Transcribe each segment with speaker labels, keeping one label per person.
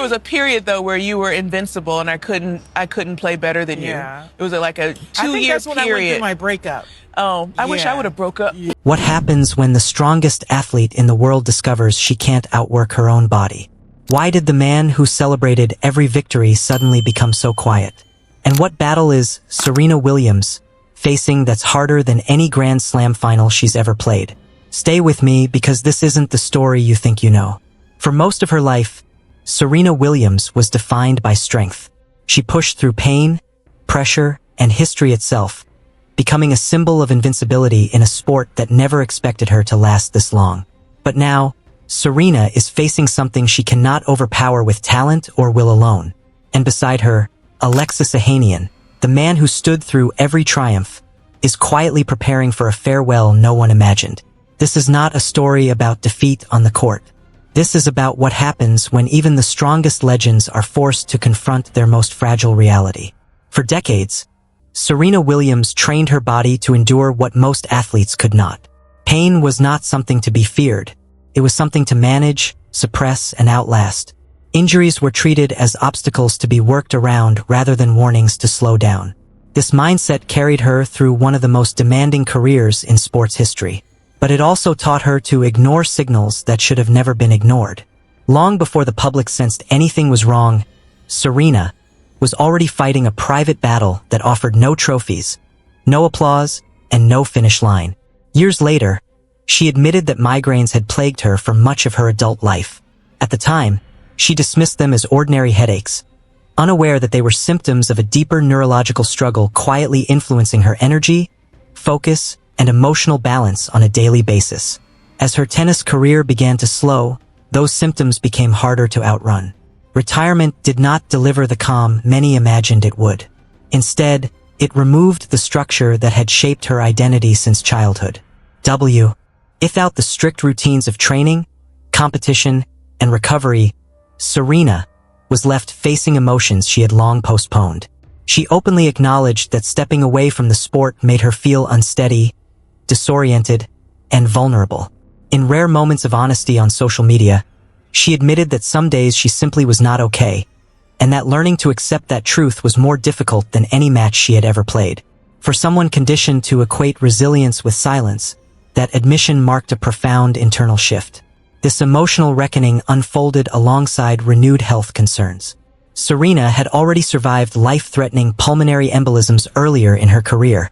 Speaker 1: was a period though where you were invincible, and I couldn't play better than you.
Speaker 2: Yeah.
Speaker 1: It was like a 2
Speaker 2: I think
Speaker 1: year
Speaker 2: that's when I went through
Speaker 1: period.
Speaker 2: my breakup.
Speaker 1: Oh, I wish I
Speaker 2: Yeah.
Speaker 1: would have broke up.
Speaker 3: What happens when the strongest athlete in the world discovers she can't outwork her own body? Why did the man who celebrated every victory suddenly become so quiet? And what battle is Serena Williams facing that's harder than any Grand Slam final she's ever played? Stay with me, because this isn't the story you think you know. For most of her life, Serena Williams was defined by strength. She pushed through pain, pressure, and history itself, becoming a symbol of invincibility in a sport that never expected her to last this long. But now, Serena is facing something she cannot overpower with talent or will alone. And beside her, Alexis Ohanian, the man who stood through every triumph, is quietly preparing for a farewell no one imagined. This is not a story about defeat on the court. This is about what happens when even the strongest legends are forced to confront their most fragile reality. For decades, Serena Williams trained her body to endure what most athletes could not. Pain was not something to be feared. It was something to manage, suppress, and outlast. Injuries were treated as obstacles to be worked around rather than warnings to slow down. This mindset carried her through one of the most demanding careers in sports history. But it also taught her to ignore signals that should have never been ignored. Long before the public sensed anything was wrong, Serena was already fighting a private battle that offered no trophies, no applause, and no finish line. Years later, she admitted that migraines had plagued her for much of her adult life. At the time, she dismissed them as ordinary headaches, unaware that they were symptoms of a deeper neurological struggle quietly influencing her energy, focus, and emotional balance on a daily basis. As her tennis career began to slow, those symptoms became harder to outrun. Retirement did not deliver the calm many imagined it would. Instead, it removed the structure that had shaped her identity since childhood. Without the strict routines of training, competition, and recovery, Serena was left facing emotions she had long postponed. She openly acknowledged that stepping away from the sport made her feel unsteady, disoriented, and vulnerable. In rare moments of honesty on social media, she admitted that some days she simply was not okay, and that learning to accept that truth was more difficult than any match she had ever played. For someone conditioned to equate resilience with silence, that admission marked a profound internal shift. This emotional reckoning unfolded alongside renewed health concerns. Serena had already survived life-threatening pulmonary embolisms earlier in her career,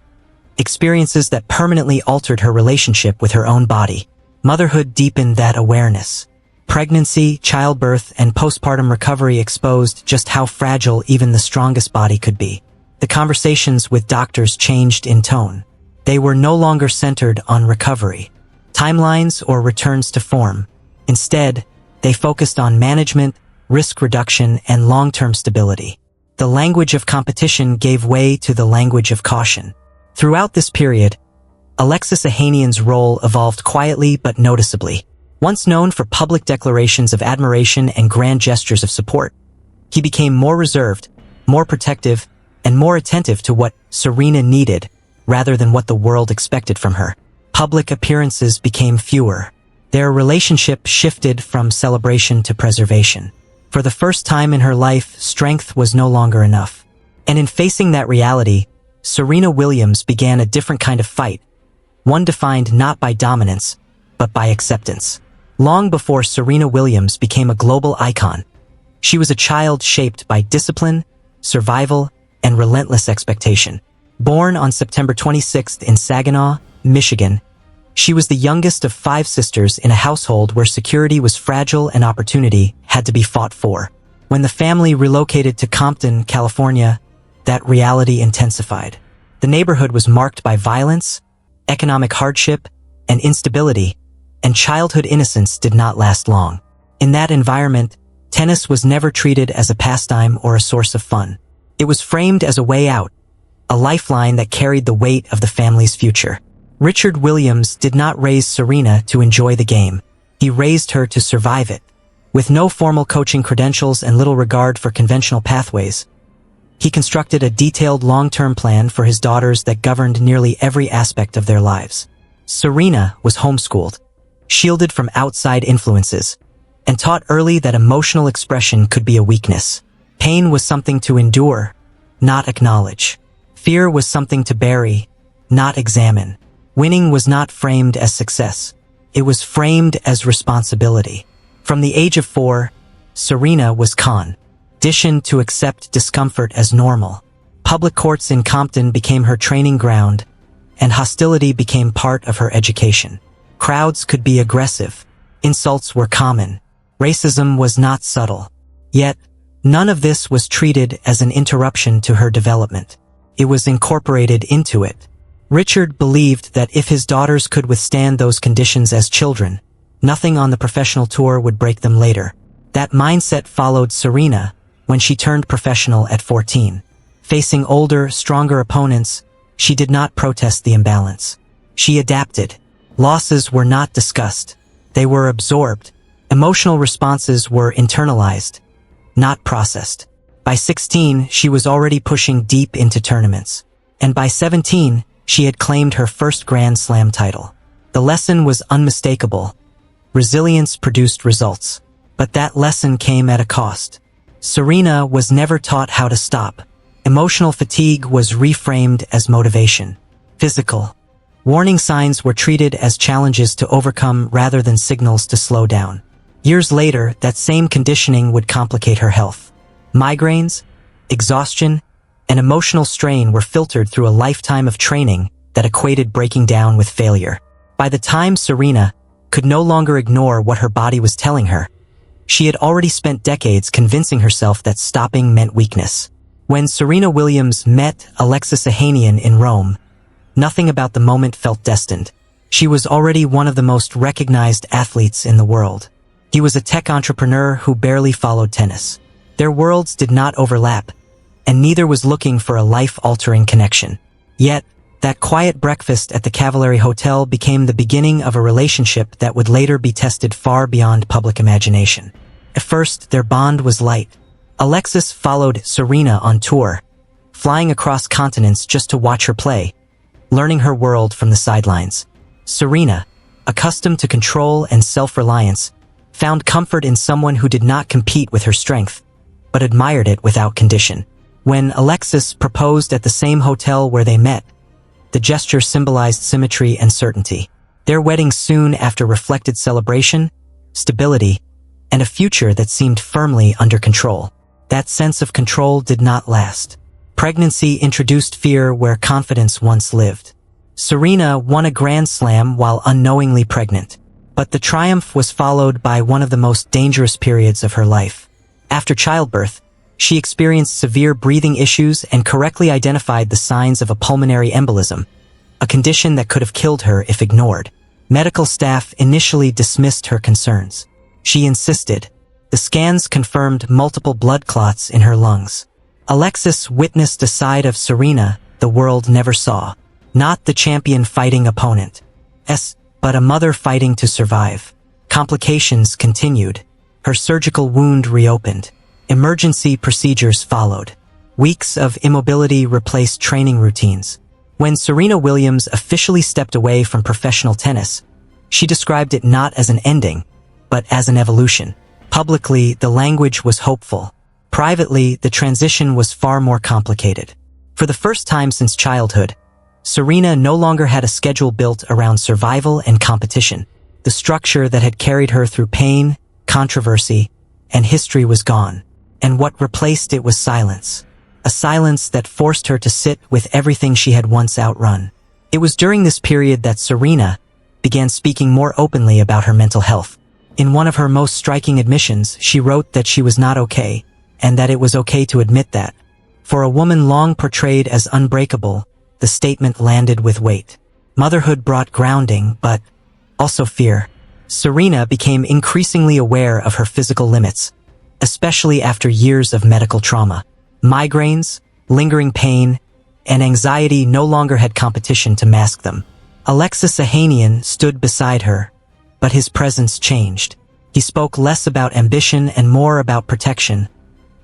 Speaker 3: experiences that permanently altered her relationship with her own body. Motherhood deepened that awareness. Pregnancy, childbirth, and postpartum recovery exposed just how fragile even the strongest body could be. The conversations with doctors changed in tone. They were no longer centered on recovery, timelines, or returns to form. Instead, they focused on management, risk reduction, and long-term stability. The language of competition gave way to the language of caution. Throughout this period, Alexis Ohanian's role evolved quietly but noticeably. Once known for public declarations of admiration and grand gestures of support, he became more reserved, more protective, and more attentive to what Serena needed rather than what the world expected from her. Public appearances became fewer. Their relationship shifted from celebration to preservation. For the first time in her life, strength was no longer enough. And in facing that reality, Serena Williams began a different kind of fight, one defined not by dominance, but by acceptance. Long before Serena Williams became a global icon, she was a child shaped by discipline, survival, and relentless expectation. Born on September 26th in Saginaw, Michigan, she was the youngest of 5 sisters in a household where security was fragile and opportunity had to be fought for. When the family relocated to Compton, California, that reality intensified. The neighborhood was marked by violence, economic hardship, and instability, and childhood innocence did not last long. In that environment, tennis was never treated as a pastime or a source of fun. It was framed as a way out, a lifeline that carried the weight of the family's future. Richard Williams did not raise Serena to enjoy the game. He raised her to survive it. With no formal coaching credentials and little regard for conventional pathways, he constructed a detailed long-term plan for his daughters that governed nearly every aspect of their lives. Serena was homeschooled, shielded from outside influences, and taught early that emotional expression could be a weakness. Pain was something to endure, not acknowledge. Fear was something to bury, not examine. Winning was not framed as success. It was framed as responsibility. From the age of 4, Serena was conditioned to accept discomfort as normal. Public courts in Compton became her training ground, and hostility became part of her education. Crowds could be aggressive. Insults were common. Racism was not subtle. Yet, none of this was treated as an interruption to her development. It was incorporated into it. Richard believed that if his daughters could withstand those conditions as children, nothing on the professional tour would break them later. That mindset followed Serena when she turned professional at 14. Facing older, stronger opponents, she did not protest the imbalance. She adapted. Losses were not discussed. They were absorbed. Emotional responses were internalized, not processed. By 16, she was already pushing deep into tournaments. And by 17, she had claimed her first Grand Slam title. The lesson was unmistakable. Resilience produced results. But that lesson came at a cost. Serena was never taught how to stop. Emotional fatigue was reframed as motivation. Physical. Warning signs were treated as challenges to overcome rather than signals to slow down. Years later, that same conditioning would complicate her health. Migraines, exhaustion, and emotional strain were filtered through a lifetime of training that equated breaking down with failure. By the time Serena could no longer ignore what her body was telling her, she had already spent decades convincing herself that stopping meant weakness. When Serena Williams met Alexis Ohanian in Rome, nothing about the moment felt destined. She was already one of the most recognized athletes in the world. He was a tech entrepreneur who barely followed tennis. Their worlds did not overlap, and neither was looking for a life-altering connection. Yet, that quiet breakfast at the Cavalieri Hotel became the beginning of a relationship that would later be tested far beyond public imagination. At first, their bond was light. Alexis followed Serena on tour, flying across continents just to watch her play, learning her world from the sidelines. Serena, accustomed to control and self-reliance, found comfort in someone who did not compete with her strength, but admired it without condition. When Alexis proposed at the same hotel where they met, the gesture symbolized symmetry and certainty. Their wedding soon after reflected celebration, stability, and a future that seemed firmly under control. That sense of control did not last. Pregnancy introduced fear where confidence once lived. Serena won a Grand Slam while unknowingly pregnant, but the triumph was followed by one of the most dangerous periods of her life. After childbirth, she experienced severe breathing issues and correctly identified the signs of a pulmonary embolism, a condition that could have killed her if ignored. Medical staff initially dismissed her concerns. She insisted. The scans confirmed multiple blood clots in her lungs. Alexis witnessed a side of Serena the world never saw. Not the champion fighting opponent, but a mother fighting to survive. Complications continued. Her surgical wound reopened. Emergency procedures followed. Weeks of immobility replaced training routines. When Serena Williams officially stepped away from professional tennis, she described it not as an ending, but as an evolution. Publicly, the language was hopeful. Privately, the transition was far more complicated. For the first time since childhood, Serena no longer had a schedule built around survival and competition. The structure that had carried her through pain, controversy, and history was gone. And what replaced it was silence. A silence that forced her to sit with everything she had once outrun. It was during this period that Serena began speaking more openly about her mental health. In one of her most striking admissions, she wrote that she was not okay, and that it was okay to admit that. For a woman long portrayed as unbreakable, the statement landed with weight. Motherhood brought grounding, but also fear. Serena became increasingly aware of her physical limits, especially after years of medical trauma. Migraines, lingering pain, and anxiety no longer had competition to mask them. Alexis Ohanian stood beside her, but his presence changed. He spoke less about ambition and more about protection,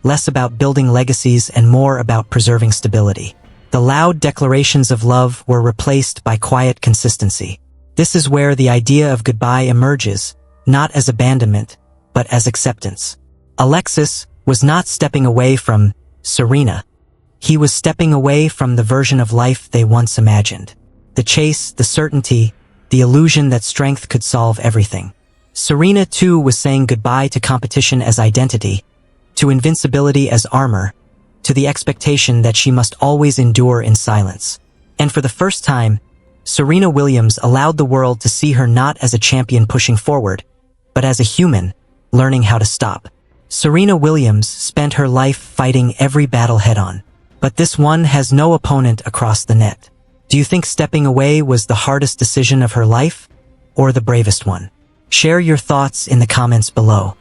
Speaker 3: less about building legacies and more about preserving stability. The loud declarations of love were replaced by quiet consistency. This is where the idea of goodbye emerges, not as abandonment, but as acceptance. Alexis was not stepping away from Serena. He was stepping away from the version of life they once imagined. The chase, the certainty, the illusion that strength could solve everything. Serena, too, was saying goodbye to competition as identity, to invincibility as armor, to the expectation that she must always endure in silence. And for the first time, Serena Williams allowed the world to see her not as a champion pushing forward, but as a human, learning how to stop. Serena Williams spent her life fighting every battle head-on, but this one has no opponent across the net. Do you think stepping away was the hardest decision of her life, or the bravest one? Share your thoughts in the comments below.